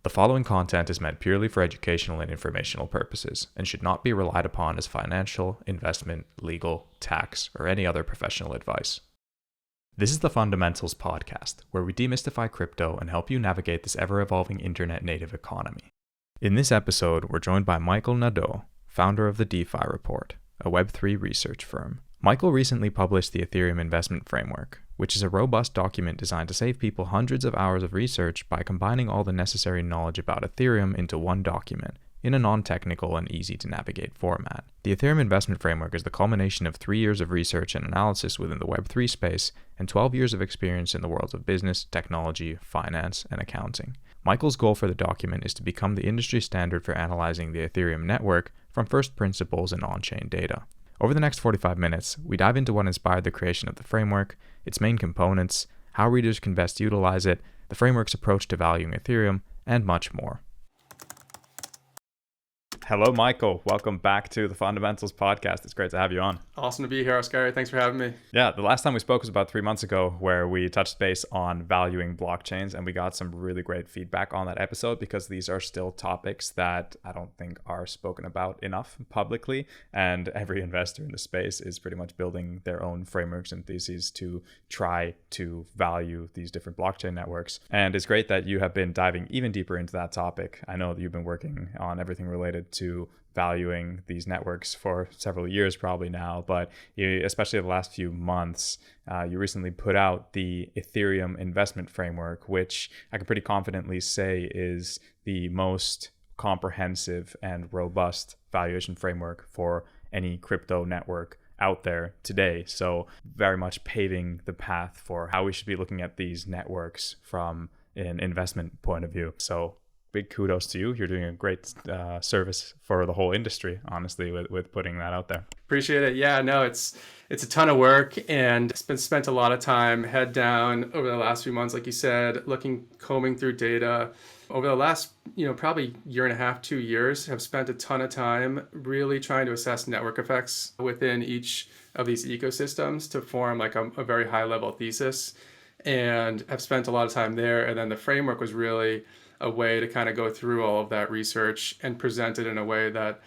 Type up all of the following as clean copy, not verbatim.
The following content is meant purely for educational and informational purposes and should not be relied upon as financial, investment, legal, tax, or any other professional advice. This is the Fundamentals Podcast, where we demystify crypto and help you navigate this ever-evolving internet-native economy. In this episode, we're joined by Michael Nadeau, founder of the DeFi Report, a Web3 research firm. Michael recently published the Ethereum Investment Framework, which is a robust document designed to save people hundreds of hours of research by combining all the necessary knowledge about Ethereum into one document in a non-technical and easy-to-navigate format. The Ethereum Investment Framework is the culmination of 3 years of research and analysis within the Web3 space and 12 years of experience in the worlds of business, technology, finance, and accounting. Michael's goal for the document is to become the industry standard for analyzing the Ethereum network from first principles and on-chain data. Over the next 45 minutes, we dive into what inspired the creation of the framework, its main components, how readers can best utilize it, the framework's approach to valuing Ethereum, and much more. Hello, Michael. Welcome back to the Fundamentals Podcast. It's great to have you on. Awesome to be here, Oscar. Thanks for having me. Yeah, the last time we spoke was about 3 months ago, where we touched base on valuing blockchains, and we got some really great feedback on that episode because these are still topics that I don't think are spoken about enough publicly, and every investor in the space is pretty much building their own frameworks and theses to try to value these different blockchain networks. And it's great that you have been diving even deeper into that topic. I know that you've been working on everything related to valuing these networks for several years probably now, but especially the last few months, you recently put out the Ethereum Investment Framework, which I can pretty confidently say is the most comprehensive and robust valuation framework for any crypto network out there today. So very much paving the path for how we should be looking at these networks from an investment point of view. So big kudos to you. You're doing a great service for the whole industry, honestly, with putting that out there. Appreciate it. Yeah, no, it's a ton of work, and it's been spent a lot of time head down over the last few months, like you said, combing through data. Over the last, probably year and a half, 2 years, have spent a ton of time really trying to assess network effects within each of these ecosystems to form like a very high level thesis, and have spent a lot of time there. And then the framework was really a way to kind of go through all of that research and present it in a way that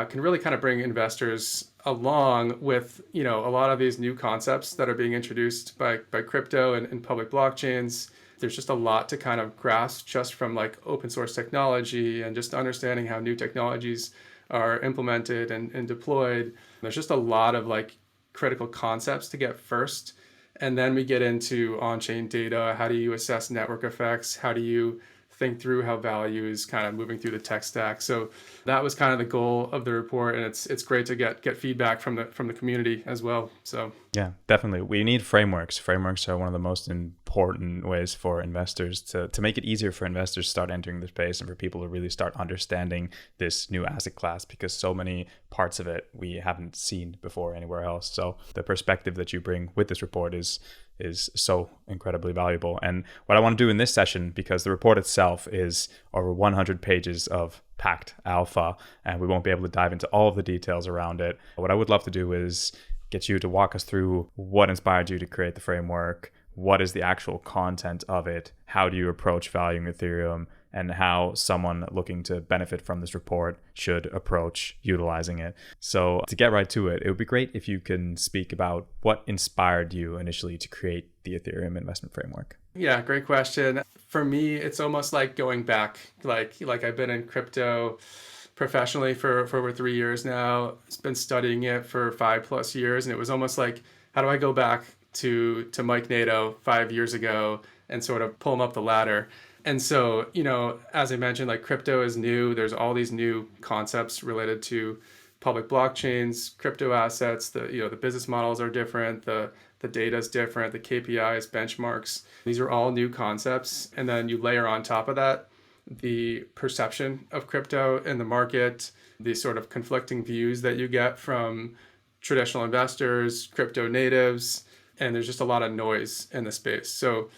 can really kind of bring investors along with, a lot of these new concepts that are being introduced by crypto and public blockchains. There's just a lot to kind of grasp just from like open source technology and just understanding how new technologies are implemented and deployed. There's just a lot of like critical concepts to get first. And then we get into on-chain data. How do you assess network effects? How do you think through how value is kind of moving through the tech stack? So that was kind of the goal of the report, and it's great to get feedback from the community as well. So yeah, definitely. We need frameworks. Frameworks are one of the most important ways for investors to make it easier for investors to start entering the space and for people to really start understanding this new asset class, because so many parts of it we haven't seen before anywhere else. So the perspective that you bring with this report is so incredibly valuable. And what I want to do in this session, because the report itself is over 100 pages of packed alpha, and we won't be able to dive into all of the details around it. What I would love to do is get you to walk us through what inspired you to create the framework, what is the actual content of it, how do you approach valuing Ethereum, and how someone looking to benefit from this report should approach utilizing it. So to get right to it, it would be great if you can speak about what inspired you initially to create the Ethereum Investment Framework. Yeah, great question. For me, it's almost like going back, like I've been in crypto professionally for over 3 years now. I've been studying it for 5+ years, and it was almost like, how do I go back to Mike Nadeau 5 years ago and sort of pull him up the ladder? And so, as I mentioned, like crypto is new. There's all these new concepts related to public blockchains, crypto assets. The business models are different. The data is different. The KPIs, benchmarks. These are all new concepts. And then you layer on top of that the perception of crypto in the market, the sort of conflicting views that you get from traditional investors, crypto natives, and there's just a lot of noise in the space. So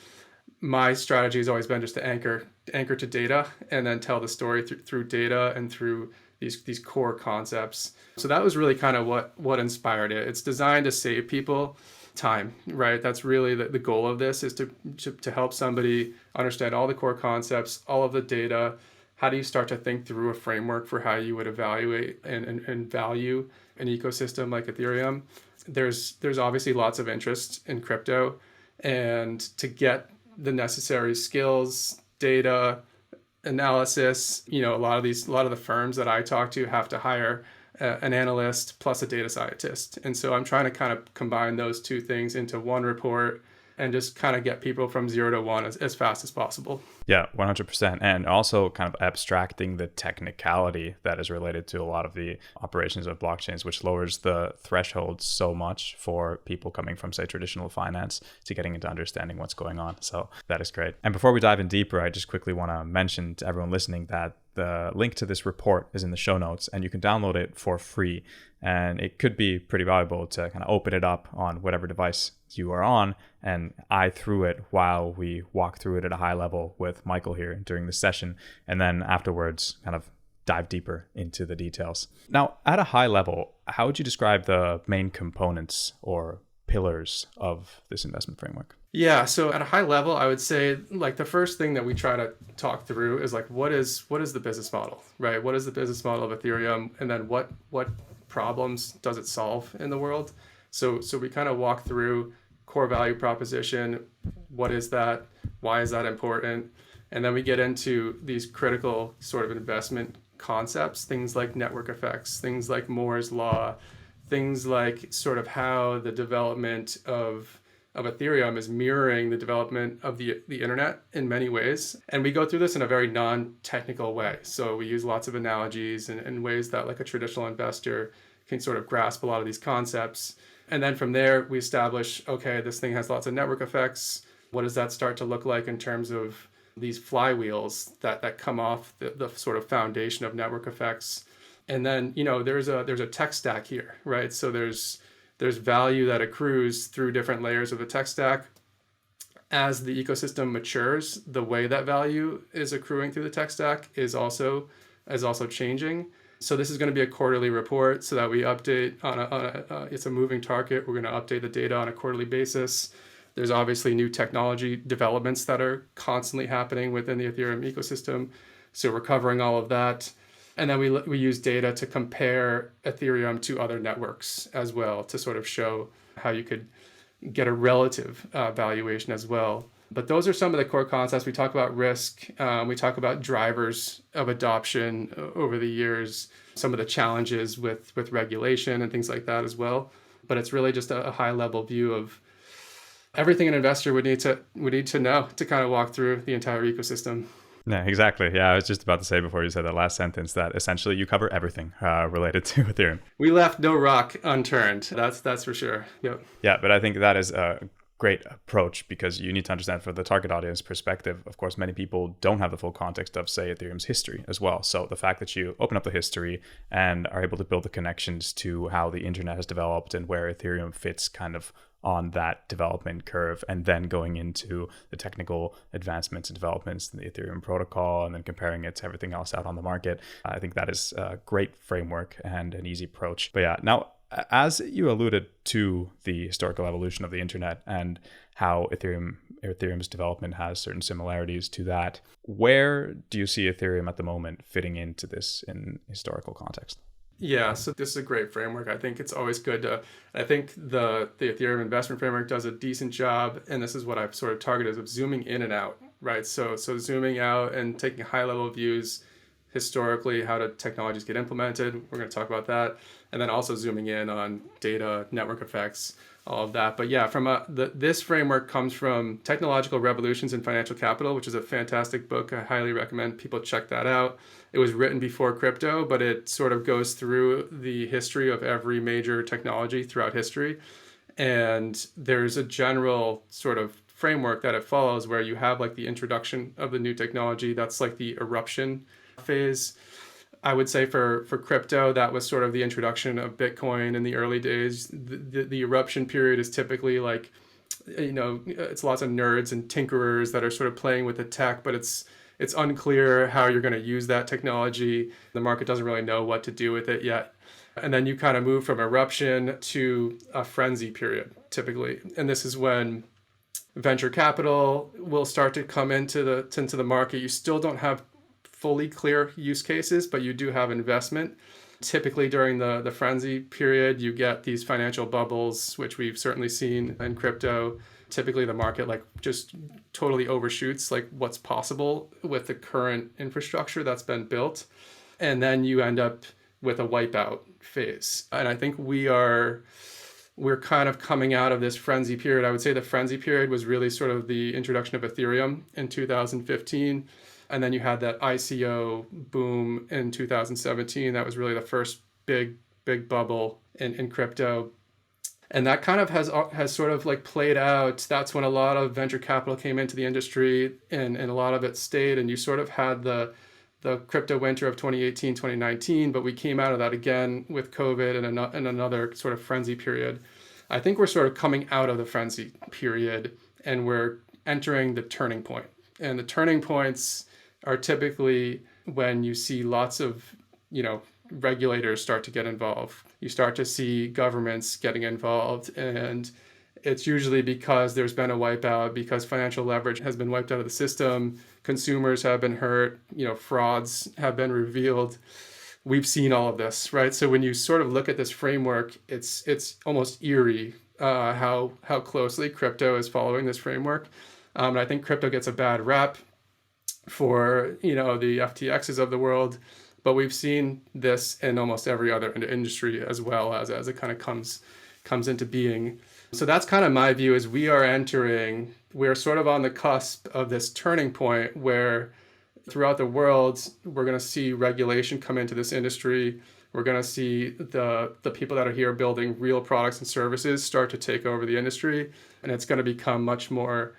my strategy has always been just to anchor to data and then tell the story through data and through these core concepts. So that was really kind of what inspired it. It's designed to save people time, right? That's really the goal of this, is to help somebody understand all the core concepts, all of the data. How do you start to think through a framework for how you would evaluate and value an ecosystem like Ethereum? There's obviously lots of interest in crypto, and to get the necessary skills, data, analysis, a lot of the firms that I talk to have to hire an analyst plus a data scientist. And so I'm trying to kind of combine those two things into one report and just kind of get people from 0 to 1 as fast as possible. Yeah, 100%. And also kind of abstracting the technicality that is related to a lot of the operations of blockchains, which lowers the threshold so much for people coming from, say, traditional finance to getting into understanding what's going on. So that is great. And before we dive in deeper, I just quickly want to mention to everyone listening that the link to this report is in the show notes, and you can download it for free. And it could be pretty valuable to kind of open it up on whatever device you are on and eye through it while we walk through it at a high level with Michael here during the session. And then afterwards, kind of dive deeper into the details. Now, at a high level, how would you describe the main components or pillars of this investment framework? Yeah, so at a high level, I would say like the first thing that we try to talk through is like what is the business model, right? What is the business model of Ethereum, and then what problems does it solve in the world? So we kind of walk through core value proposition. What is that? Why is that important? And then we get into these critical sort of investment concepts, things like network effects, things like Moore's law, things like sort of how the development of Ethereum is mirroring the development of the internet in many ways. And we go through this in a very non-technical way. So we use lots of analogies and ways that like a traditional investor can sort of grasp a lot of these concepts. And then from there, we establish, okay, this thing has lots of network effects. What does that start to look like in terms of these flywheels that come off the sort of foundation of network effects? And then, there's a tech stack here, right? So there's value that accrues through different layers of the tech stack. As the ecosystem matures, the way that value is accruing through the tech stack is also changing. So this is going to be a quarterly report so that we update it's a moving target. We're going to update the data on a quarterly basis. There's obviously new technology developments that are constantly happening within the Ethereum ecosystem. So we're covering all of that. And then we use data to compare Ethereum to other networks as well to sort of show how you could get a relative valuation as well. But those are some of the core concepts. We talk about risk. We talk about drivers of adoption over the years, some of the challenges with regulation and things like that as well. But it's really just a high level view of everything an investor would need to know to kind of walk through the entire ecosystem. Yeah, exactly. Yeah, I was just about to say before you said that last sentence that essentially you cover everything related to Ethereum. We left no rock unturned. That's for sure. Yep. Yeah, but I think that is a great approach because you need to understand from the target audience perspective. Of course, many people don't have the full context of, say, Ethereum's history as well. So the fact that you open up the history and are able to build the connections to how the internet has developed and where Ethereum fits kind of on that development curve, and then going into the technical advancements and developments in the Ethereum protocol and then comparing it to everything else out on the market. I think that is a great framework and an easy approach. But yeah, now, as you alluded to the historical evolution of the internet and how Ethereum's development has certain similarities to that, where do you see Ethereum at the moment fitting into this in historical context? Yeah, so this is a great framework. I think it's always good I think the Ethereum Investment Framework does a decent job, and this is what I've sort of targeted, of zooming in and out, right? So zooming out and taking high level views historically, how do technologies get implemented? We're going to talk about that. And then also zooming in on data, network effects, all of that. But yeah, this framework comes from Technological Revolutions in Financial Capital, which is a fantastic book. I highly recommend people check that out. It was written before crypto, but it sort of goes through the history of every major technology throughout history. And there's a general sort of framework that it follows where you have like the introduction of the new technology. That's like the eruption phase. I would say for crypto, that was sort of the introduction of Bitcoin in the early days. The eruption period is typically like, it's lots of nerds and tinkerers that are sort of playing with the tech, but it's unclear how you're going to use that technology. The market doesn't really know what to do with it yet. And then you kind of move from eruption to a frenzy period, typically. And this is when venture capital will start to come into the market. You still don't have fully clear use cases, but you do have investment. Typically during the frenzy period, you get these financial bubbles, which we've certainly seen in crypto. Typically the market like just totally overshoots like what's possible with the current infrastructure that's been built. And then you end up with a wipeout phase. And I think we're kind of coming out of this frenzy period. I would say the frenzy period was really sort of the introduction of Ethereum in 2015. And then you had that ICO boom in 2017. That was really the first big bubble in crypto. And that kind of has sort of like played out. That's when a lot of venture capital came into the industry and a lot of it stayed. And you sort of had the crypto winter of 2018, 2019, but we came out of that again with COVID and another sort of frenzy period. I think we're sort of coming out of the frenzy period and we're entering the turning point. And the turning points are typically when you see lots of, regulators start to get involved. You start to see governments getting involved, and it's usually because there's been a wipeout, because financial leverage has been wiped out of the system, consumers have been hurt, frauds have been revealed. We've seen all of this, right? So when you sort of look at this framework, it's almost eerie how closely crypto is following this framework. And I think crypto gets a bad rep for the FTXs of the world, but we've seen this in almost every other industry as well as it kind of comes into being. So that's kind of my view, is we're sort of on the cusp of this turning point where throughout the world, we're going to see regulation come into this industry. We're going to see the people that are here building real products and services start to take over the industry, and it's going to become much more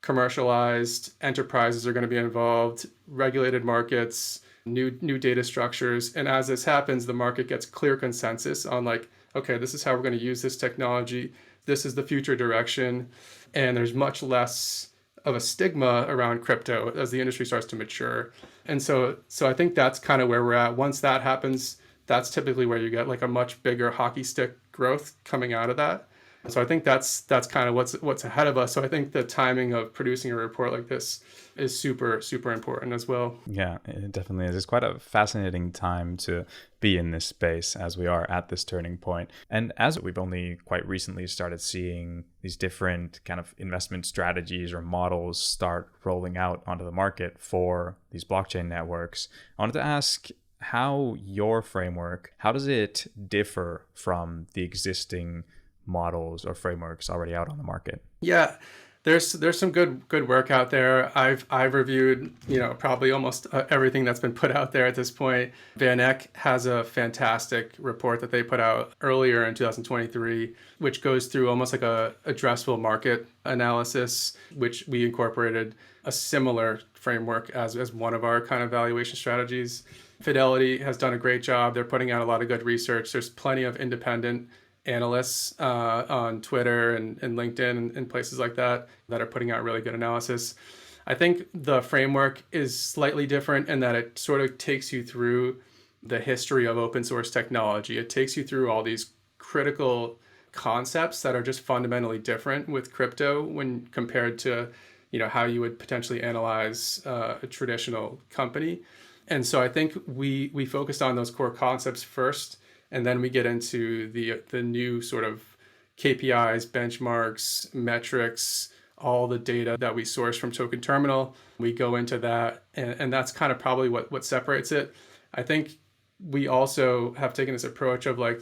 commercialized. Enterprises are going to be involved, regulated markets, new data structures. And as this happens, the market gets clear consensus on like, okay, this is how we're going to use this technology. This is the future direction. And there's much less of a stigma around crypto as the industry starts to mature. And so I think that's kind of where we're at. Once that happens, that's typically where you get like a much bigger hockey stick growth coming out of that. So I think that's kind of what's ahead of us. So I think the timing of producing a report like this is super, super important as well. Yeah, it definitely is. It's quite a fascinating time to be in this space as we are at this turning point. And as we've only quite recently started seeing these different kind of investment strategies or models start rolling out onto the market for these blockchain networks, I wanted to ask how your framework, how does it differ from the existing models or frameworks already out on the market? Yeah, there's some good work out there. I've reviewed probably almost everything that's been put out there at this point. Van Eck has a fantastic report that they put out earlier in 2023, which goes through almost like a addressable market analysis, which we incorporated a similar framework as one of our kind of valuation strategies. Fidelity has done a great job. They're putting out a lot of good research. There's plenty of independent analysts on Twitter and LinkedIn and places like that are putting out really good analysis. I think the framework is slightly different in that it sort of takes you through the history of open source technology. It takes you through all these critical concepts that are just fundamentally different with crypto when compared to how you would potentially analyze a traditional company. And so I think we focused on those core concepts first, and then we get into the new sort of KPIs, benchmarks, metrics, all the data that we source from Token Terminal. We go into that, and that's kind of probably what separates it. I think we also have taken this approach of like,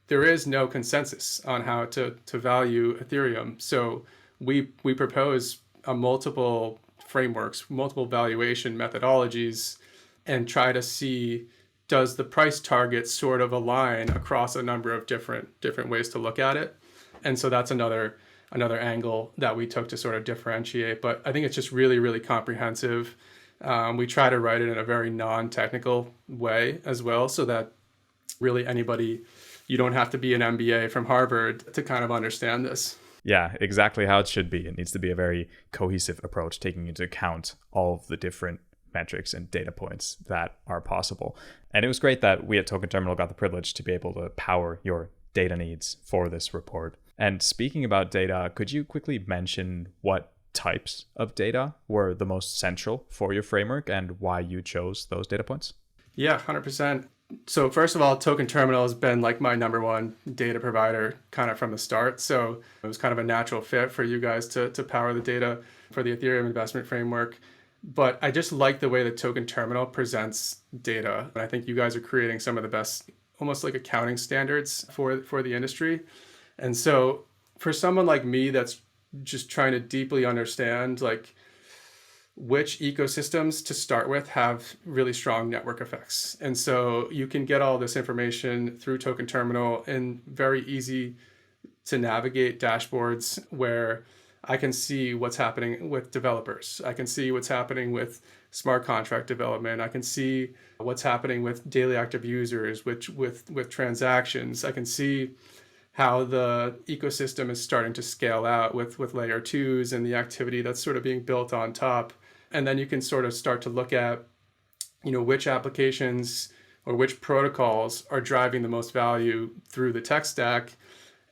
there is no consensus on how to value Ethereum. So we propose multiple frameworks, multiple valuation methodologies, and try to see, does the price target sort of align across a number of different ways to look at it? And so that's another angle that we took to sort of differentiate. But I think it's just really, really comprehensive. We try to write it in a very non-technical way as well, so that really anybody, you don't have to be an MBA from Harvard to kind of understand this. Yeah, exactly how it should be. It needs to be a very cohesive approach, taking into account all of the different metrics and data points that are possible. And it was great that we at Token Terminal got the privilege to be able to power your data needs for this report. And speaking about data, could you quickly mention what types of data were the most central for your framework and why you chose those data points? Yeah, 100%. So first of all, Token Terminal has been like my number one data provider kind of from the start. So it was kind of a natural fit for you guys to power the data for the Ethereum Investment Framework. But I just like the way that Token Terminal presents data. And I think you guys are creating some of the best, almost like accounting standards for the industry. And so for someone like me that's just trying to deeply understand like which ecosystems to start with have really strong network effects. And so you can get all this information through Token Terminal in very easy to navigate dashboards where I can see what's happening with developers. I can see what's happening with smart contract development. I can see what's happening with daily active users, with transactions. I can see how the ecosystem is starting to scale out with layer twos and the activity that's sort of being built on top. And then you can sort of start to look at, which applications or which protocols are driving the most value through the tech stack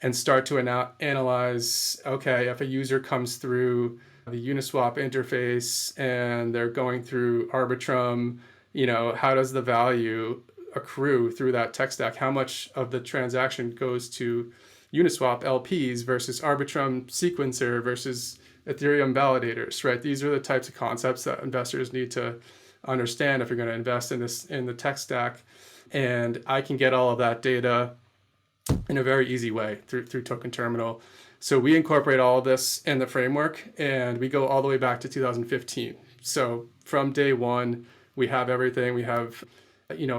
and start to analyze, okay, if a user comes through the Uniswap interface and they're going through Arbitrum, how does the value accrue through that tech stack? How much of the transaction goes to Uniswap LPs versus Arbitrum sequencer versus Ethereum validators, right? These are the types of concepts that investors need to understand if you're going to invest in the tech stack. And I can get all of that data in a very easy way through Token Terminal. So we incorporate all of this in the framework, and we go all the way back to 2015. So from day one, we have everything. We have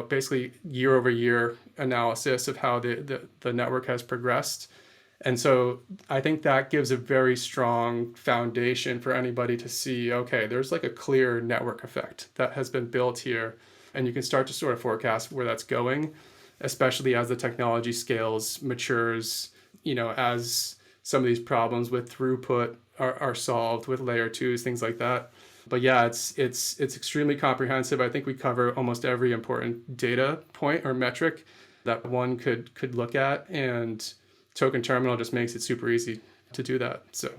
basically year over year analysis of how the network has progressed. And so I think that gives a very strong foundation for anybody to see, okay, there's like a clear network effect that has been built here. And you can start to sort of forecast where that's going, especially as the technology scales, matures, as some of these problems with throughput are solved with layer twos, things like that. But yeah, it's extremely comprehensive. I think we cover almost every important data point or metric that one could look at, and Token Terminal just makes it super easy to do that. So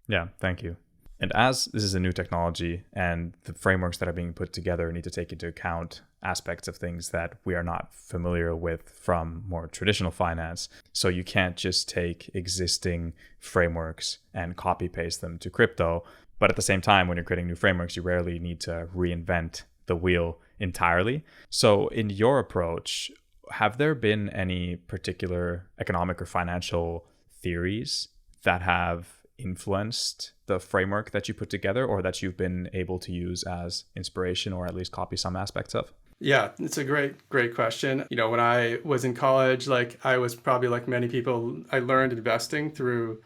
yeah, thank you. And as this is a new technology and the frameworks that are being put together need to take into account aspects of things that we are not familiar with from more traditional finance. So you can't just take existing frameworks and copy paste them to crypto. But at the same time, when you're creating new frameworks, you rarely need to reinvent the wheel entirely. So in your approach, have there been any particular economic or financial theories that have influenced the framework that you put together or that you've been able to use as inspiration or at least copy some aspects of? Yeah, it's a great question. When I was in college, I was probably like many people, I learned investing through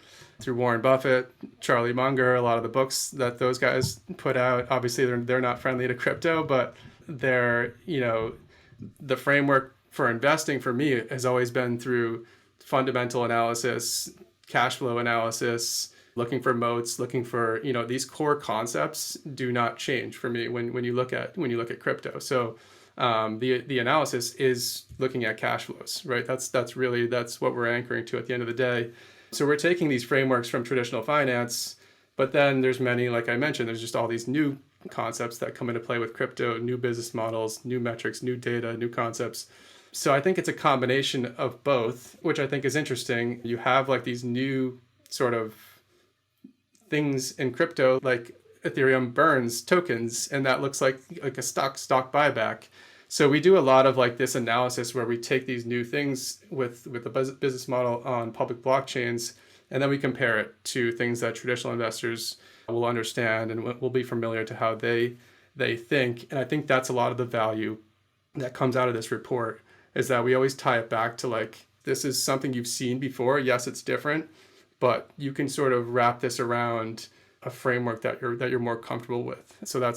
Warren Buffett, Charlie Munger, a lot of the books that those guys put out. Obviously, they're not friendly to crypto, but they're, the framework for investing for me has always been through fundamental analysis, cash flow analysis, looking for moats, looking for, these core concepts do not change for me when you look at crypto. So the analysis is looking at cash flows, right? That's what we're anchoring to at the end of the day. So we're taking these frameworks from traditional finance, but then there's many, like I mentioned, there's just all these new concepts that come into play with crypto, new business models, new metrics, new data, new concepts. So I think it's a combination of both, which I think is interesting. You have like these new sort of things in crypto, like Ethereum burns tokens, and that looks like a stock buyback. So we do a lot of like this analysis where we take these new things with the business model on public blockchains, and then we compare it to things that traditional investors will understand and will be familiar to how they think. And I think that's a lot of the value that comes out of this report, is that we always tie it back to like, this is something you've seen before. Yes, it's different, but you can sort of wrap this around a framework that you're more comfortable with. So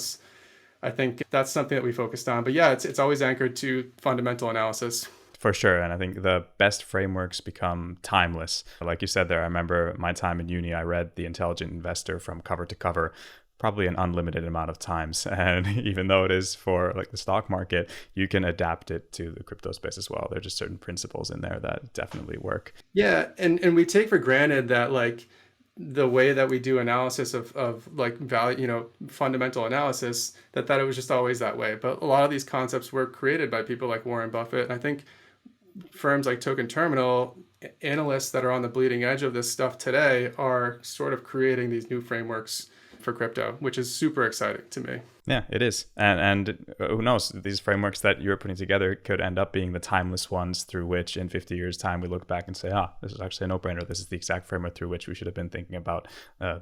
I think that's something that we focused on. But yeah, it's always anchored to fundamental analysis. For sure. And I think the best frameworks become timeless. Like you said there, I remember my time in uni, I read The Intelligent Investor from cover to cover. probably an unlimited amount of times. And even though it is for like the stock market, you can adapt it to the crypto space as well. There are just certain principles in there that definitely work. Yeah, and we take for granted that like the way that we do analysis of like value, fundamental analysis, that it was just always that way. But a lot of these concepts were created by people like Warren Buffett. And I think firms like Token Terminal, analysts that are on the bleeding edge of this stuff today are sort of creating these new frameworks for crypto, which is super exciting to me. Yeah, it is. And who knows, these frameworks that you're putting together could end up being the timeless ones through which in 50 years time we look back and say, this is actually a no-brainer. This is the exact framework through which we should have been thinking about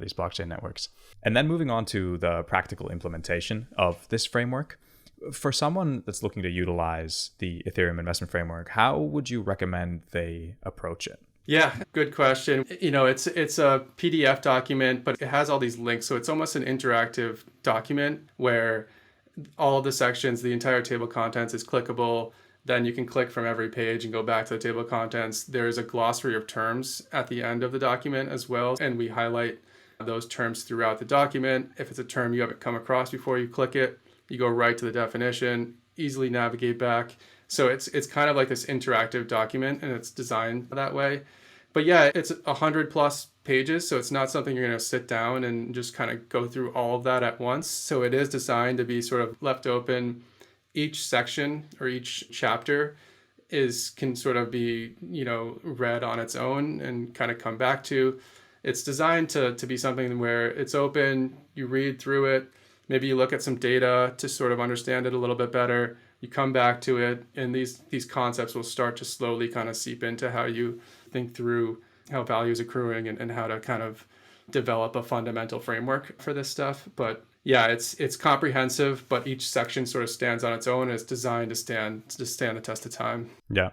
these blockchain networks. And then moving on to the practical implementation of this framework. For someone that's looking to utilize the Ethereum Investment Framework, how would you recommend they approach it? Yeah, good question. It's a PDF document, but it has all these links. So it's almost an interactive document where all of the sections, the entire table of contents is clickable. Then you can click from every page and go back to the table of contents. There's a glossary of terms at the end of the document as well. And we highlight those terms throughout the document. If it's a term you haven't come across before you click it, you go right to the definition, easily navigate back. So it's kind of like this interactive document, and it's designed that way. But yeah, it's 100+ pages, so it's not something you're going to sit down and just kind of go through all of that at once. So it is designed to be sort of left open. Each section or each chapter can sort of be, read on its own and kind of come back to. It's designed to be something where it's open, you read through it, maybe you look at some data to sort of understand it a little bit better. You come back to it, and these concepts will start to slowly kind of seep into how you think through how value is accruing and how to kind of develop a fundamental framework for this stuff. But yeah, it's comprehensive, but each section sort of stands on its own and it's designed to stand the test of time. Yeah.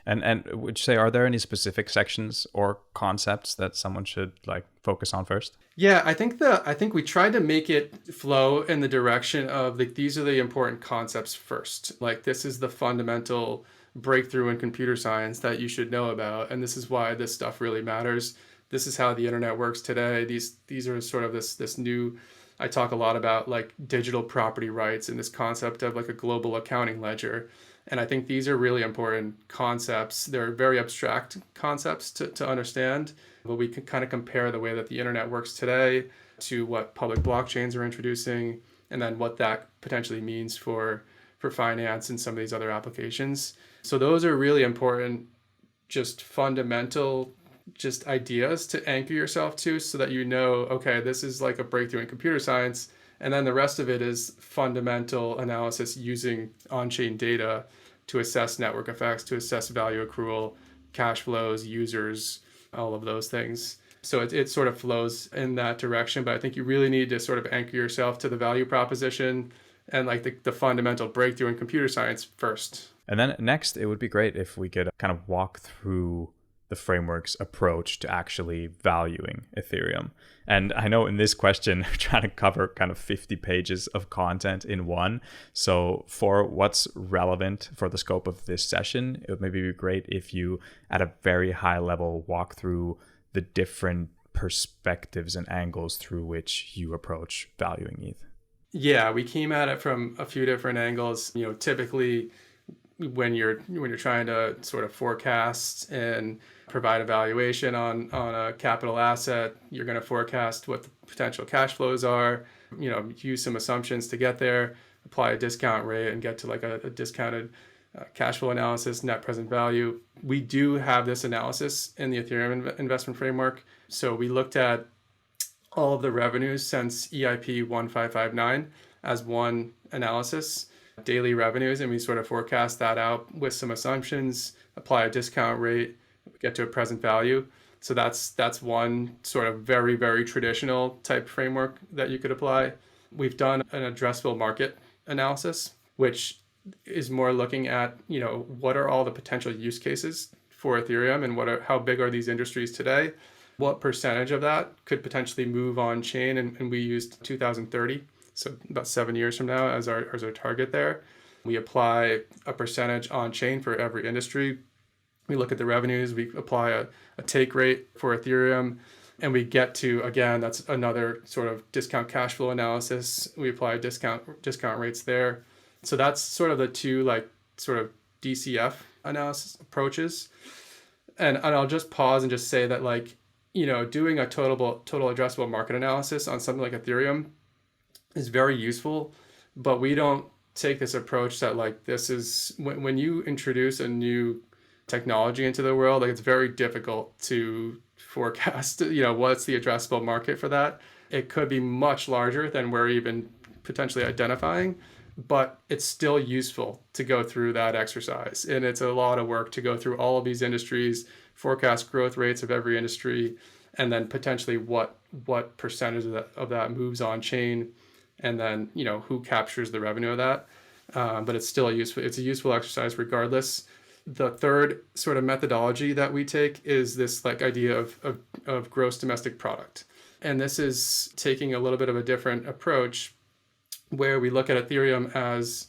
And would you say, are there any specific sections or concepts that someone should like focus on first? Yeah, I think we tried to make it flow in the direction of these are the important concepts first. Like this is the fundamental breakthrough in computer science that you should know about, and this is why this stuff really matters. This is how the internet works today. These are sort of this new. I talk a lot about like digital property rights and this concept of like a global accounting ledger. And I think these are really important concepts. They're very abstract concepts to understand, but we can kind of compare the way that the internet works today to what public blockchains are introducing, and then what that potentially means for finance and some of these other applications. So those are really important, just fundamental, just ideas to anchor yourself to so that okay, this is like a breakthrough in computer science. And then the rest of it is fundamental analysis using on-chain data to assess network effects, to assess value accrual, cash flows, users, all of those things. So it sort of flows in that direction. But I think you really need to sort of anchor yourself to the value proposition and like the fundamental breakthrough in computer science first. And then next, it would be great if we could kind of walk through the framework's approach to actually valuing Ethereum. And I know in this question, we're trying to cover kind of 50 pages of content in one. So for what's relevant for the scope of this session, it would maybe be great if you, at a very high level, walk through the different perspectives and angles through which you approach valuing ETH. Yeah, we came at it from a few different angles. Typically when you're trying to sort of forecast and provide a valuation on a capital asset, you're going to forecast what the potential cash flows are, use some assumptions to get there, apply a discount rate and get to like a discounted cash flow analysis, net present value. We do have this analysis in the Ethereum Investment Framework. So we looked at all of the revenues since EIP 1559 as one analysis, daily revenues, and we sort of forecast that out with some assumptions, apply a discount rate, get to a present value. So that's one sort of very, very traditional type framework that you could apply. We've done an addressable market analysis, which is more looking at, what are all the potential use cases for Ethereum and how big are these industries today? What percentage of that could potentially move on chain? And we used 2030, so about 7 years from now as our target there. We apply a percentage on chain for every industry. We look at the revenues, we apply a take rate for Ethereum, And we get to, again, that's another sort of discount cash flow analysis. We apply discount rates there. So that's sort of the two like sort of DCF analysis approaches. And I'll just pause and just say that like, doing a total addressable market analysis on something like Ethereum is very useful, but we don't take this approach that like this is when you introduce a new technology into the world, like it's very difficult to forecast, what's the addressable market for that. It could be much larger than we're even potentially identifying, but it's still useful to go through that exercise. And it's a lot of work to go through all of these industries, forecast growth rates of every industry, and then potentially what percentage of that moves on chain, and then, who captures the revenue of that. But it's still useful. It's a useful exercise regardless. The third sort of methodology that we take is this like idea of gross domestic product. And this is taking a little bit of a different approach where we look at Ethereum as,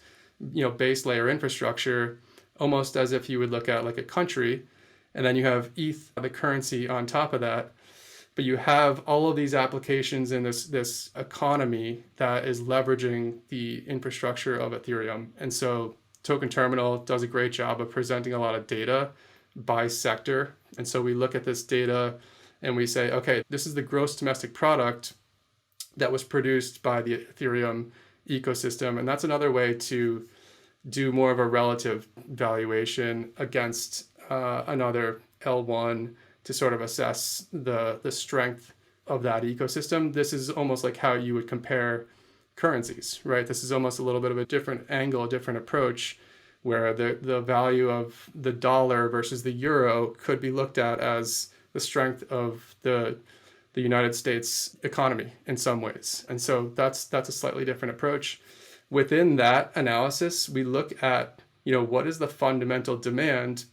base layer infrastructure, almost as if you would look at like a country, and then you have ETH, the currency on top of that. But you have all of these applications in this economy that is leveraging the infrastructure of Ethereum. And so Token Terminal does a great job of presenting a lot of data by sector. And so we look at this data and we say, okay, this is the gross domestic product that was produced by the Ethereum ecosystem. And that's another way to do more of a relative valuation against another L1 to sort of assess the strength of that ecosystem. This is almost like how you would compare currencies, right? This is almost a little bit of a different angle, a different approach, where the value of the dollar versus the euro could be looked at as the strength of the United States economy in some ways. And so that's a slightly different approach. Within that analysis, we look at, what is the fundamental demand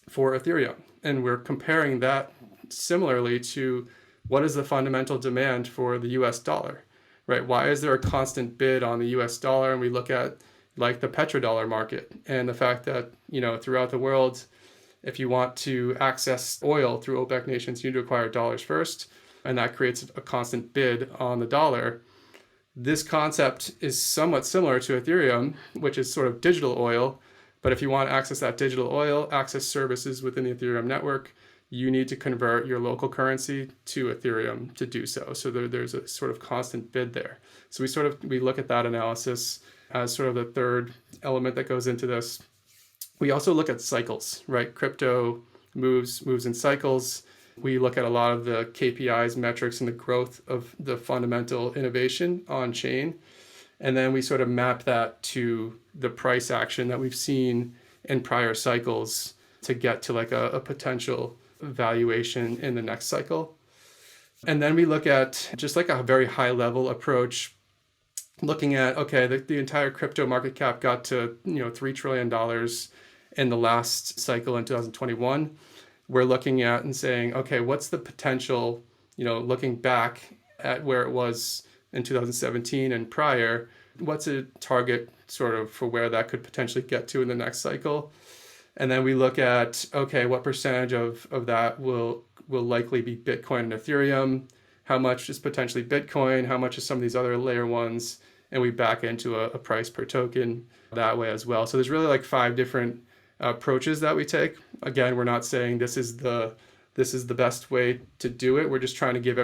for Ethereum? And we're comparing that similarly to what is the fundamental demand for the US dollar, right? Why is there a constant bid on the US dollar? And we look at like the petrodollar market and the fact that, throughout the world, if you want to access oil through OPEC nations, you need to acquire dollars first. And that creates a constant bid on the dollar. This concept is somewhat similar to Ethereum, which is sort of digital oil. But if you want to access that digital oil, access services within the Ethereum network, you need to convert your local currency to Ethereum to do so. So there's a sort of constant bid there. So we look at that analysis as sort of the third element that goes into this. We also look at cycles, right? Crypto moves in cycles. We look at a lot of the KPIs, metrics, and the growth of the fundamental innovation on chain. And then we sort of map that to the price action that we've seen in prior cycles to get to like a potential valuation in the next cycle. And then we look at just like a very high level approach, looking at, okay, the entire crypto market cap got to, $3 trillion in the last cycle in 2021. We're looking at and saying, okay, what's the potential, looking back at where it was in 2017 and prior, what's a target sort of for where that could potentially get to in the next cycle? And then we look at, okay, what percentage of that will likely be Bitcoin and Ethereum? How much is potentially Bitcoin? How much is some of these other layer ones? And we back into a price per token that way as well. So there's really like 5 different approaches that we take. Again, we're not saying this is the best way to do it. We're just trying to give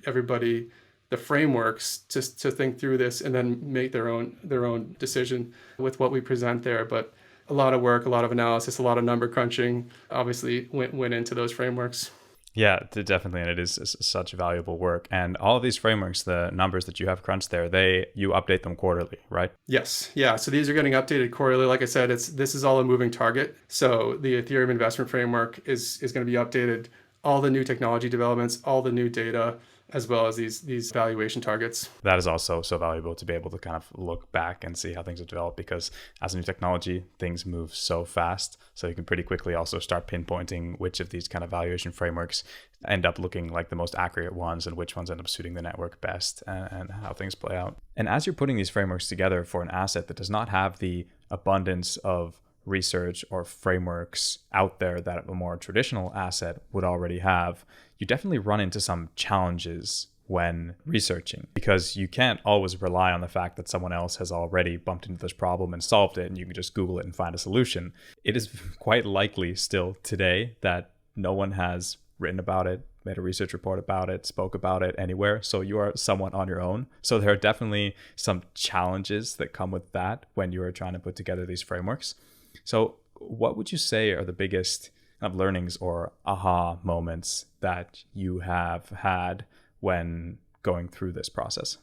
everybody the frameworks to think through this and then make their own decision with what we present there. But a lot of work, a lot of analysis, a lot of number crunching obviously went into those frameworks. Yeah, definitely. And it is such valuable work. And all of these frameworks, the numbers that you have crunched there, you update them quarterly, right? Yes. Yeah. So these are getting updated quarterly. Like I said, this is all a moving target. So the Ethereum Investment Framework is going to be updated. All the new technology developments, all the new data, as well as these valuation targets. That is also so valuable to be able to kind of look back and see how things have developed, because as a new technology, things move so fast. So you can pretty quickly also start pinpointing which of these kind of valuation frameworks end up looking like the most accurate ones and which ones end up suiting the network best and how things play out. And as you're putting these frameworks together for an asset that does not have the abundance of research or frameworks out there that a more traditional asset would already have, you definitely run into some challenges when researching, because you can't always rely on the fact that someone else has already bumped into this problem and solved it and you can just Google it and find a solution. It is quite likely still today that no one has written about it, made a research report about it, spoke about it anywhere. So you are somewhat on your own. So there are definitely some challenges that come with that when you are trying to put together these frameworks. So what would you say are the biggest kind of learnings or aha moments that you have had when going through this process?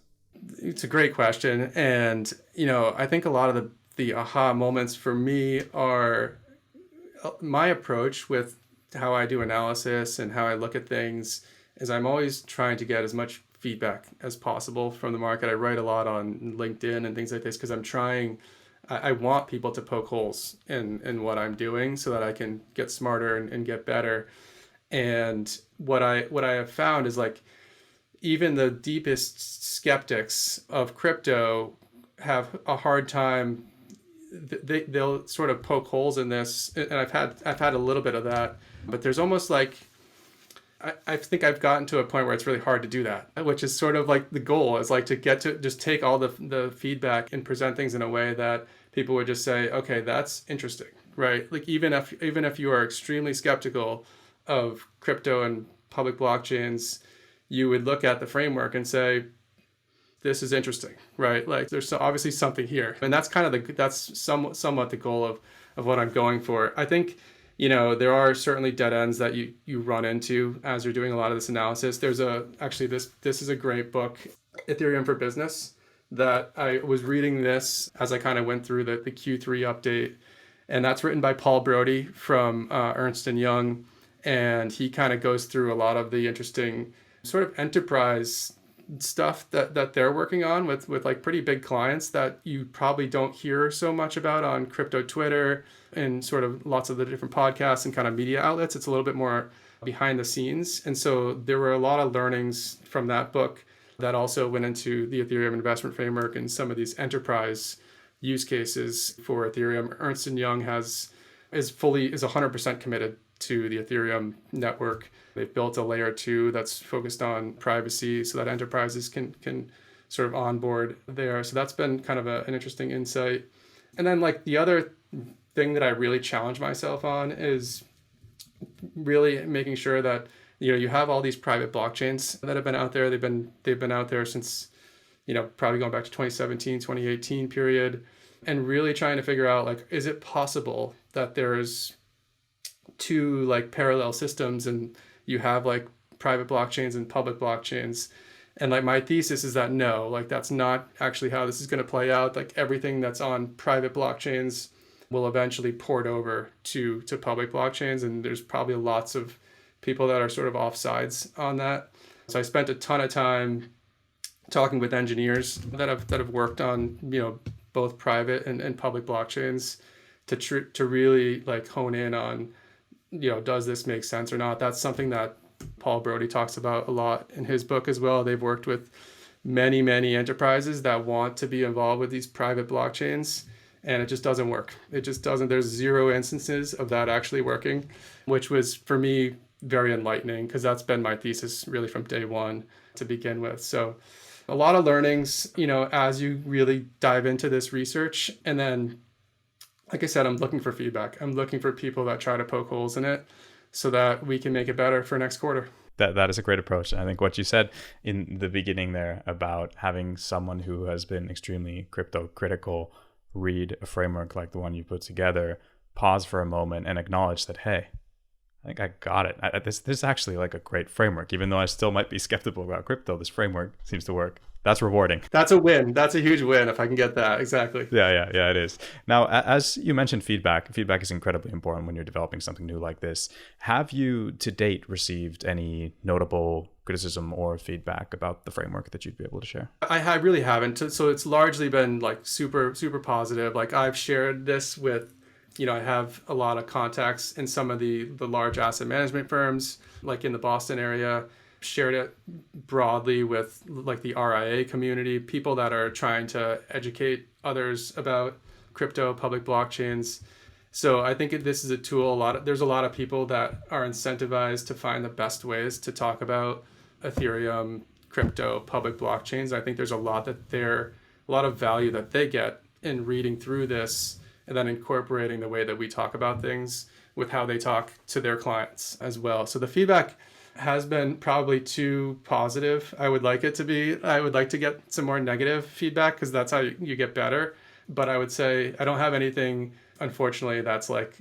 It's a great question. And, I think a lot of the aha moments for me are my approach with how I do analysis and how I look at things is I'm always trying to get as much feedback as possible from the market. I write a lot on LinkedIn and things like this because I want people to poke holes in what I'm doing so that I can get smarter and get better. And what I have found is like, even the deepest skeptics of crypto have a hard time. They'll sort of poke holes in this, and I've had a little bit of that. But there's almost like I think I've gotten to a point where it's really hard to do that, which is sort of like the goal is like to get to just take all the feedback and present things in a way that people would just say, okay, that's interesting, right? Like even if you are extremely skeptical of crypto and public blockchains, you would look at the framework and say, this is interesting, right? Like there's obviously something here. And that's kind of that's somewhat the goal of what I'm going for. I think, there are certainly dead ends that you run into as you're doing a lot of this analysis. There's this is a great book, Ethereum for Business, that I was reading this as I kind of went through the Q3 update. And that's written by Paul Brody from Ernst & Young. And he kind of goes through a lot of the interesting sort of enterprise stuff that they're working on with like pretty big clients that you probably don't hear so much about on crypto Twitter and sort of lots of the different podcasts and kind of media outlets. It's a little bit more behind the scenes. And so there were a lot of learnings from that book that also went into the Ethereum Investment Framework and some of these enterprise use cases for Ethereum. Ernst & Young is 100% committed to the Ethereum network. They've built a layer 2 that's focused on privacy so that enterprises can sort of onboard there. So that's been kind of an interesting insight. And then like the other thing that I really challenge myself on is really making sure that you have all these private blockchains that have been out there. They've been out there since probably going back to 2017, 2018 period, and really trying to figure out like, is it possible that there's two like parallel systems and you have like private blockchains and public blockchains? And like my thesis is that no, like that's not actually how this is going to play out. Like everything that's on private blockchains will eventually port over to public blockchains, and there's probably lots of people that are sort of offsides on that. So I spent a ton of time talking with engineers that have worked on both private and public blockchains to really like hone in on does this make sense or not. That's something that Paul Brody talks about a lot in his book as well. They've worked with many enterprises that want to be involved with these private blockchains, and it just doesn't work. It just doesn't. There's zero instances of that actually working, which was for me very enlightening because that's been my thesis really from day one to begin with. So a lot of learnings, as you really dive into this research. And then, like I said, I'm looking for feedback. I'm looking for people that try to poke holes in it so that we can make it better for next quarter. That is a great approach. And I think what you said in the beginning there about having someone who has been extremely crypto critical read a framework like the one you put together, pause for a moment and acknowledge that, hey, I think I got it. This is actually like a great framework. Even though I still might be skeptical about crypto, this framework seems to work. That's rewarding. That's a win. That's a huge win if I can get that. Exactly. Yeah, it is. Now, as you mentioned, feedback is incredibly important when you're developing something new like this. Have you to date received any notable criticism or feedback about the framework that you'd be able to share? I really haven't. So it's largely been like super positive. Like I've shared this with, I have a lot of contacts in some of the large asset management firms, like in the Boston area. Shared it broadly with like the RIA community, people that are trying to educate others about crypto, public blockchains. So I think this is a tool. There's a lot of people that are incentivized to find the best ways to talk about Ethereum, crypto, public blockchains. I think there's a lot of value that they get in reading through this and then incorporating the way that we talk about things with how they talk to their clients as well. So the feedback has been probably too positive. I would like it to be. I would like to get some more negative feedback because that's how you get better. But I would say I don't have anything, unfortunately, that's like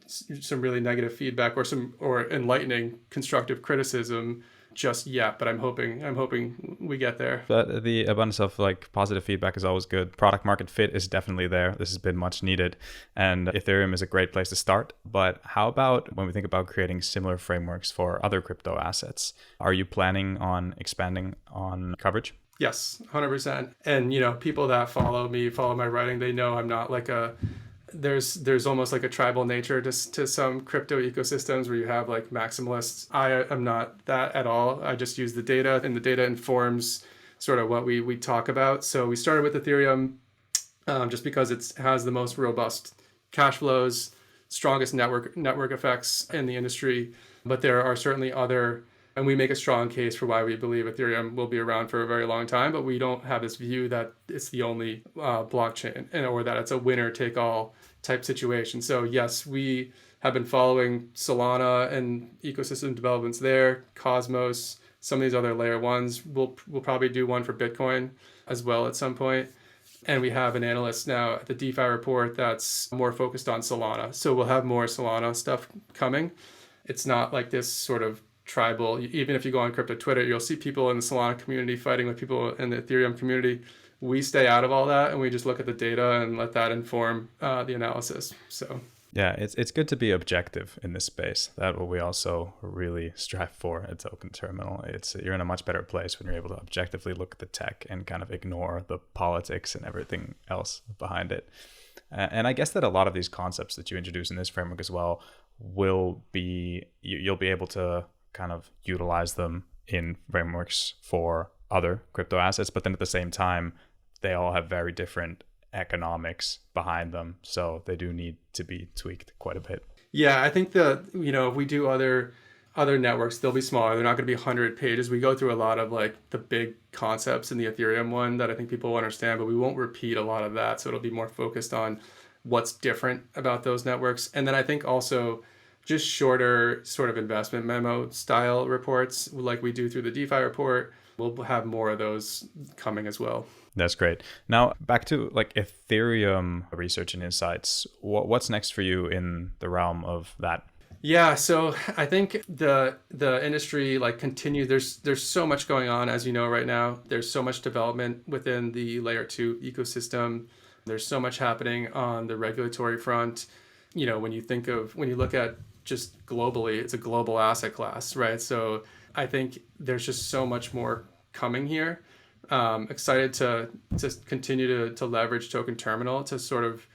some really negative feedback or enlightening constructive criticism just yet, but I'm hoping we get there. But the abundance of like positive feedback is always good. Product market fit is definitely there. This has been much needed, and Ethereum is a great place to start. But how about when we think about creating similar frameworks for other crypto assets? Are you planning on expanding on coverage? Yes, 100%. And people that follow my writing, they know I'm not like there's almost like a tribal nature to some crypto ecosystems where you have like maximalists. I am not that at all. I just use the data, and the data informs sort of what we talk about. So we started with Ethereum just because it has the most robust cash flows, strongest network effects in the industry. But there are certainly other, and we make a strong case for why we believe Ethereum will be around for a very long time, but we don't have this view that it's the only blockchain or that it's a winner-take-all type situation. So yes, we have been following Solana and ecosystem developments there, Cosmos, some of these other layer ones. We'll probably do one for Bitcoin as well at some point. And we have an analyst now at the DeFi Report that's more focused on Solana. So we'll have more Solana stuff coming. It's not like this sort of tribal. Even if you go on crypto Twitter, you'll see people in the Solana community fighting with people in the Ethereum community. We stay out of all that, and we just look at the data and let that inform the analysis. So yeah, it's good to be objective in this space. That's what we also really strive for at Token Terminal. You're in a much better place when you're able to objectively look at the tech and kind of ignore the politics and everything else behind it. And I guess that a lot of these concepts that you introduce in this framework as well you'll be able to kind of utilize them in frameworks for other crypto assets, but then at the same time, they all have very different economics behind them. So they do need to be tweaked quite a bit. Yeah, I think if we do other networks, they'll be smaller. They're not going to be 100 pages. We go through a lot of like the big concepts in the Ethereum one that I think people will understand, but we won't repeat a lot of that. So it'll be more focused on what's different about those networks. And then I think also just shorter sort of investment memo style reports like we do through the DeFi report. We'll have more of those coming as well. That's great. Now back to like Ethereum research and insights. What's next for you in the realm of that? Yeah, so I think the industry like continues. There's so much going on, as you know, right now. There's so much development within the layer 2 ecosystem. There's so much happening on the regulatory front. When you look at just globally, it's a global asset class, right? So I think there's just so much more coming here. Excited to continue to leverage Token Terminal to sort of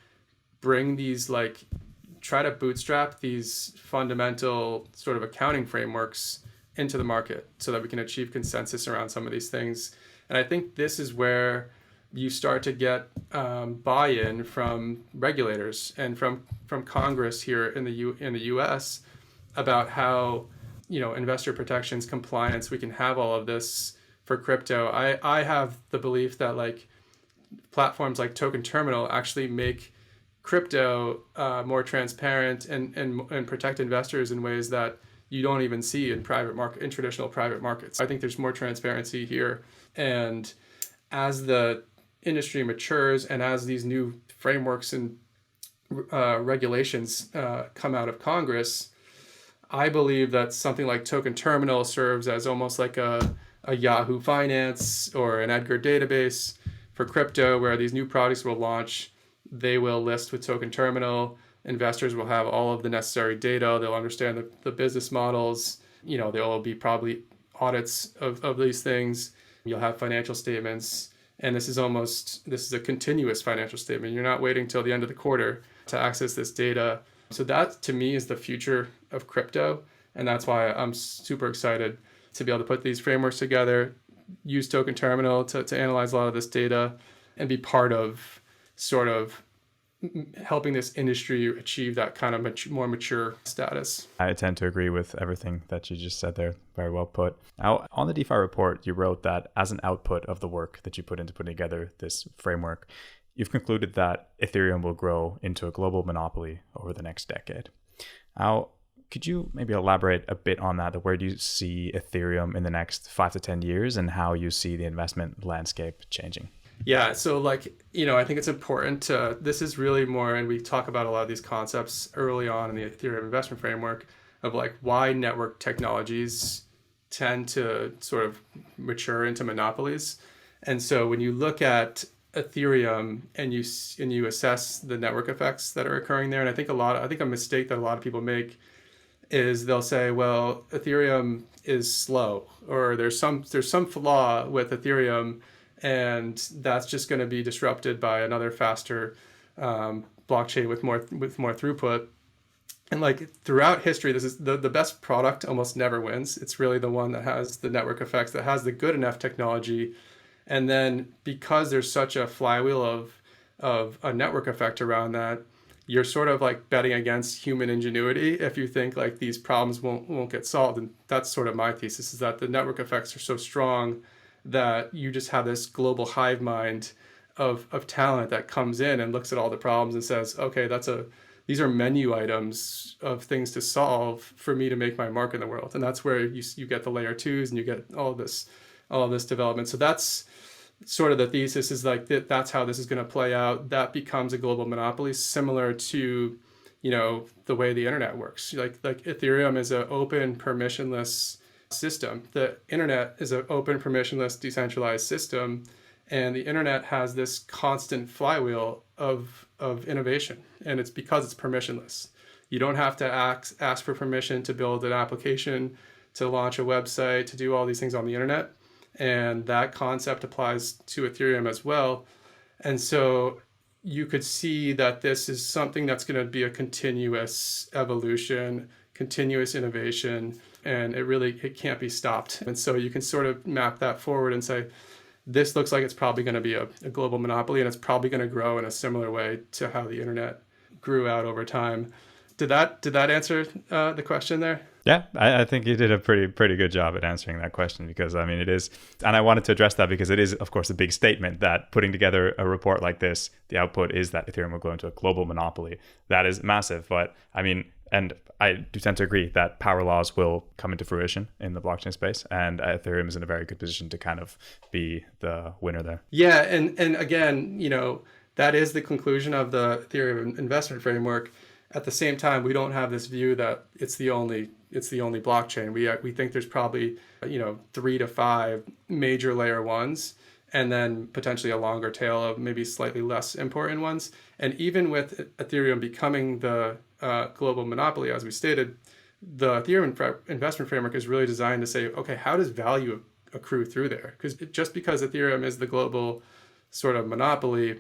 bring these try to bootstrap these fundamental sort of accounting frameworks into the market so that we can achieve consensus around some of these things. And I think this is where you start to get buy-in from regulators and from Congress here in the U.S. about how investor protections, compliance, we can have all of this for crypto. I have the belief that platforms like Token Terminal actually make crypto more transparent and protect investors in ways that you don't even see in traditional private markets. I think there's more transparency here, and as the industry matures and as these new frameworks and regulations come out of Congress, I believe that something like Token Terminal serves as almost like a Yahoo Finance or an Edgar database for crypto, where these new products will launch. They will list with Token Terminal. Investors will have all of the necessary data. They'll understand the business models. There will be probably audits of these things. You'll have financial statements. And this is a continuous financial statement. You're not waiting till the end of the quarter to access this data. So that, to me, is the future of crypto. And that's why I'm super excited to be able to put these frameworks together, use Token Terminal to analyze a lot of this data, and be part of sort of helping this industry achieve that kind of more mature status. I tend to agree with everything that you just said there. Very well put. Now, on the DeFi report, you wrote that as an output of the work that you put into putting together this framework, you've concluded that Ethereum will grow into a global monopoly over the next decade. Now, could you maybe elaborate a bit on that? Where do you see Ethereum in the next 5 to 10 years and how you see the investment landscape changing? Yeah, so I think it's important to, this is really more, and we talk about a lot of these concepts early on in the Ethereum Investment Framework of why network technologies tend to sort of mature into monopolies. And so when you look at Ethereum and you assess the network effects that are occurring there, and I think a mistake that a lot of people make is they'll say, well, Ethereum is slow, or there's some flaw with Ethereum, and that's just going to be disrupted by another faster blockchain with more throughput. And throughout history, this is the best product almost never wins. It's really the one that has the network effects, that has the good enough technology. And then because there's such a flywheel of a network effect around that, you're sort of betting against human ingenuity if you think these problems won't get solved. And that's sort of my thesis, is that the network effects are so strong that you just have this global hive mind of talent that comes in and looks at all the problems and says, okay, these are menu items of things to solve for me to make my mark in the world. And that's where you get the layer twos and you get all of this development. So that's sort of the thesis, is that's how this is going to play out. That becomes a global monopoly, similar to, the way the internet works. Like Ethereum is an open, permissionless system. The internet is an open, permissionless, decentralized system. And the internet has this constant flywheel of innovation. And it's because it's permissionless. You don't have to ask for permission to build an application, to launch a website, to do all these things on the internet. And that concept applies to Ethereum as well. And so you could see that this is something that's going to be a continuous evolution, continuous innovation, and it can't be stopped. And so you can sort of map that forward and say, this looks like it's probably going to be a global monopoly, and it's probably going to grow in a similar way to how the internet grew out over time. Did that answer the question there? Yeah, I think you did a pretty good job at answering that question, because it is, and I wanted to address that because it is, of course, a big statement that putting together a report like this, the output is that Ethereum will go into a global monopoly. That is massive, but and I do tend to agree that power laws will come into fruition in the blockchain space, and Ethereum is in a very good position to kind of be the winner there. Yeah, and again, that is the conclusion of the Ethereum Investment Framework. At the same time, we don't have this view that it's the only blockchain. We think there's probably 3 to 5 major layer ones, and then potentially a longer tail of maybe slightly less important ones. And even with Ethereum becoming the global monopoly, as we stated, the Ethereum Investment Framework is really designed to say, okay, how does value accrue through there? Because just because Ethereum is the global sort of monopoly,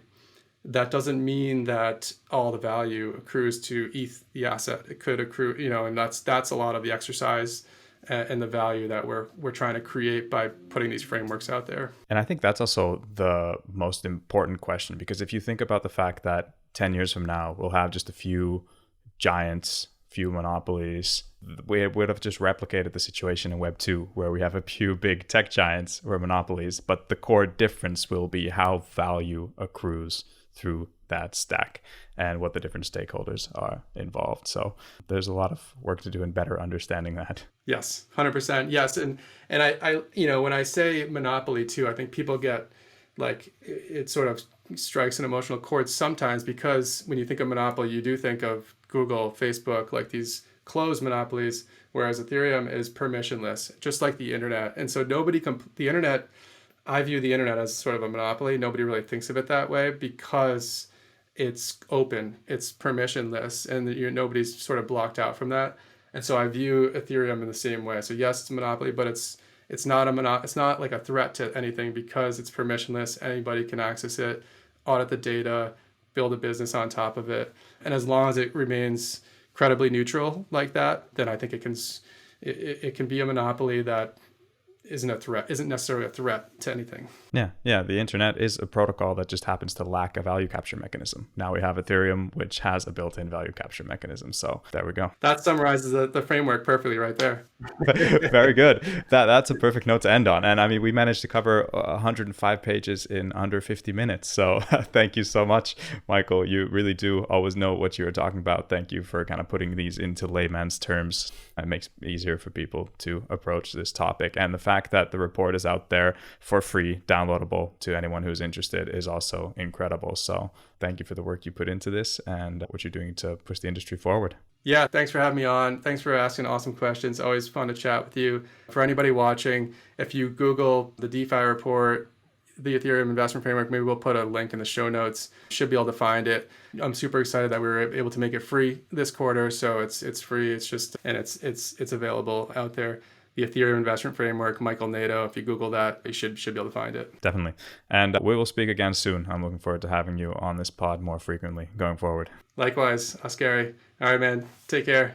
that doesn't mean that all the value accrues to ETH, the asset. It could accrue, and that's a lot of the exercise and the value that we're trying to create by putting these frameworks out there. And I think that's also the most important question, because if you think about the fact that 10 years from now, we'll have just a few giants, few monopolies, we would have just replicated the situation in Web 2, where we have a few big tech giants or monopolies, but the core difference will be how value accrues through that stack and what the different stakeholders are involved. So there's a lot of work to do in better understanding that. Yes, 100%. Yes. And I when I say monopoly too, I think people get it sort of strikes an emotional chord sometimes, because when you think of monopoly, you do think of Google, Facebook, these closed monopolies, whereas Ethereum is permissionless, just like the internet. And so the internet, I view the internet as sort of a monopoly. Nobody really thinks of it that way because it's open, it's permissionless, and nobody's sort of blocked out from that. And so I view Ethereum in the same way. So yes, it's a monopoly, but it's not it's not like a threat to anything, because it's permissionless. Anybody can access it, audit the data, build a business on top of it. And as long as it remains credibly neutral like that, then I think it can be a monopoly that isn't necessarily a threat to anything. Yeah. The internet is a protocol that just happens to lack a value capture mechanism. Now we have Ethereum, which has a built-in value capture mechanism. So there we go. That summarizes the framework perfectly right there. Very good. That's a perfect note to end on. And I mean, we managed to cover 105 pages in under 50 minutes. So thank you so much, Michael. You really do always know what you're talking about. Thank you for kind of putting these into layman's terms. It makes it easier for people to approach this topic. And the fact that the report is out there for free, downloadable to anyone who's interested, is also incredible. So thank you for the work you put into this and what you're doing to push the industry forward. Yeah, thanks for having me on. Thanks for asking awesome questions. Always fun to chat with you. For anybody watching, if you Google the DeFi report, the Ethereum Investment Framework, maybe we'll put a link in the show notes. Should be able to find it. I'm super excited that we were able to make it free this quarter. So it's free. It's just, and it's available out there. The Ethereum Investment Framework, Michael Nadeau. If you Google that, you should be able to find it. Definitely. And we will speak again soon. I'm looking forward to having you on this pod more frequently going forward. Likewise, Oscari. All right, man. Take care.